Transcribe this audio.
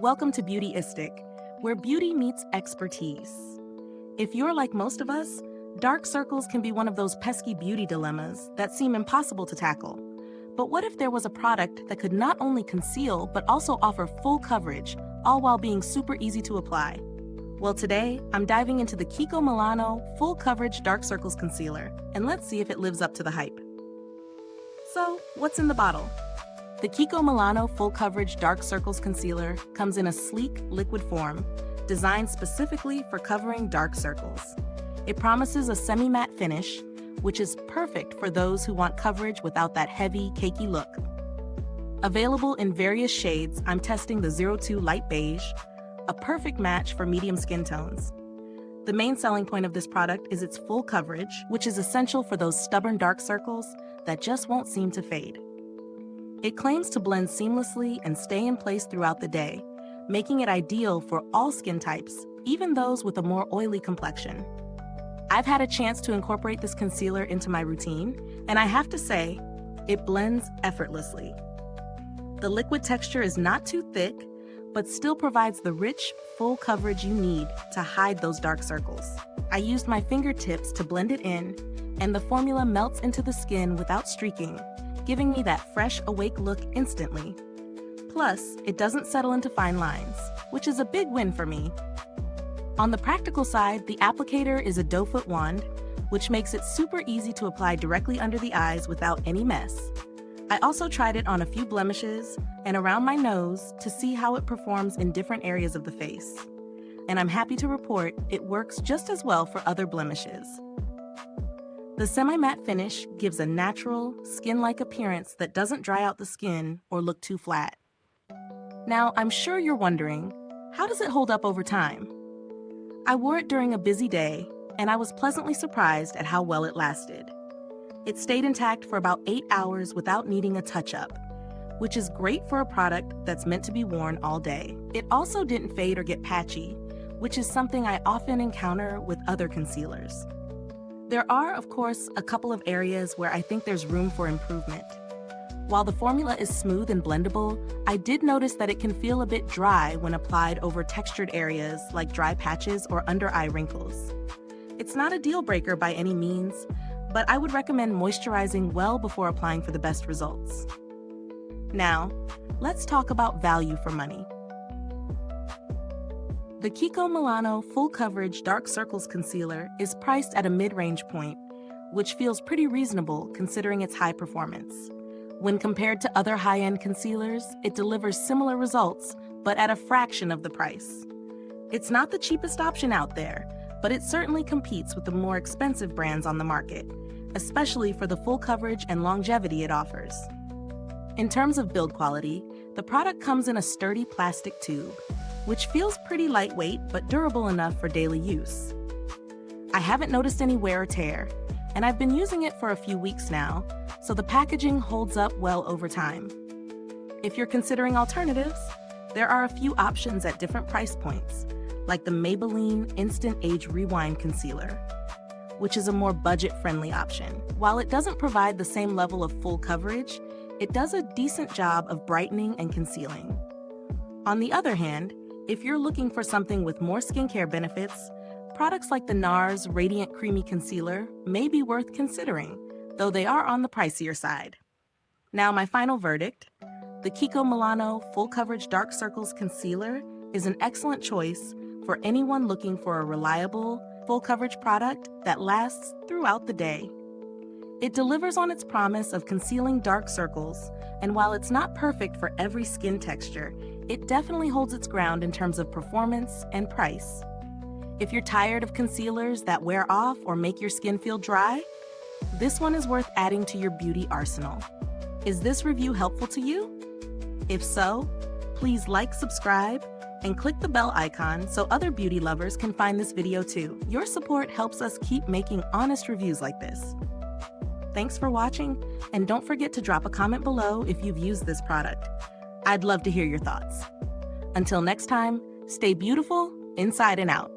Welcome to Beautyistic, where beauty meets expertise. If you're like most of us, dark circles can be one of those pesky beauty dilemmas that seem impossible to tackle. But what if there was a product that could not only conceal but also offer full coverage, all while being super easy to apply? Well, today, I'm diving into the KIKO Milano Full Coverage Dark Circles Concealer, and let's see if it lives up to the hype. So, what's in the bottle? The KIKO Milano Full Coverage Dark Circles Concealer comes in a sleek, liquid form, designed specifically for covering dark circles. It promises a semi-matte finish, which is perfect for those who want coverage without that heavy, cakey look. Available in various shades, I'm testing the 02 Light Beige, a perfect match for medium skin tones. The main selling point of this product is its full coverage, which is essential for those stubborn dark circles that just won't seem to fade. It claims to blend seamlessly and stay in place throughout the day, making it ideal for all skin types, even those with a more oily complexion. I've had a chance to incorporate this concealer into my routine, and I have to say, it blends effortlessly. The liquid texture is not too thick, but still provides the rich, full coverage you need to hide those dark circles. I used my fingertips to blend it in, and the formula melts into the skin without streaking, giving me that fresh, awake look instantly. Plus, it doesn't settle into fine lines, which is a big win for me. On the practical side, the applicator is a doe-foot wand, which makes it super easy to apply directly under the eyes without any mess. I also tried it on a few blemishes and around my nose to see how it performs in different areas of the face. And I'm happy to report it works just as well for other blemishes. The semi-matte finish gives a natural, skin-like appearance that doesn't dry out the skin or look too flat. Now, I'm sure you're wondering, how does it hold up over time? I wore it during a busy day, and I was pleasantly surprised at how well it lasted. It stayed intact for about 8 hours without needing a touch-up, which is great for a product that's meant to be worn all day. It also didn't fade or get patchy, which is something I often encounter with other concealers. There are, of course, a couple of areas where I think there's room for improvement. While the formula is smooth and blendable, I did notice that it can feel a bit dry when applied over textured areas like dry patches or under-eye wrinkles. It's not a deal breaker by any means, but I would recommend moisturizing well before applying for the best results. Now, let's talk about value for money. The KIKO Milano Full Coverage Dark Circles Concealer is priced at a mid-range point, which feels pretty reasonable considering its high performance. When compared to other high-end concealers, it delivers similar results, but at a fraction of the price. It's not the cheapest option out there, but it certainly competes with the more expensive brands on the market, especially for the full coverage and longevity it offers. In terms of build quality, the product comes in a sturdy plastic tube, which feels pretty lightweight but durable enough for daily use. I haven't noticed any wear or tear, and I've been using it for a few weeks now, so the packaging holds up well over time. If you're considering alternatives, there are a few options at different price points, like the Maybelline Instant Age Rewind Concealer, which is a more budget-friendly option. While it doesn't provide the same level of full coverage, it does a decent job of brightening and concealing. On the other hand, if you're looking for something with more skincare benefits, products like the NARS Radiant Creamy Concealer may be worth considering, though they are on the pricier side. Now, my final verdict: the KIKO Milano Full Coverage Dark Circles Concealer is an excellent choice for anyone looking for a reliable, full coverage product that lasts throughout the day. It delivers on its promise of concealing dark circles, and while it's not perfect for every skin texture, it definitely holds its ground in terms of performance and price. If you're tired of concealers that wear off or make your skin feel dry, this one is worth adding to your beauty arsenal. Is this review helpful to you? If so, please like, subscribe, and click the bell icon so other beauty lovers can find this video too. Your support helps us keep making honest reviews like this. Thanks for watching, and don't forget to drop a comment below if you've used this product. I'd love to hear your thoughts. Until next time, stay beautiful inside and out.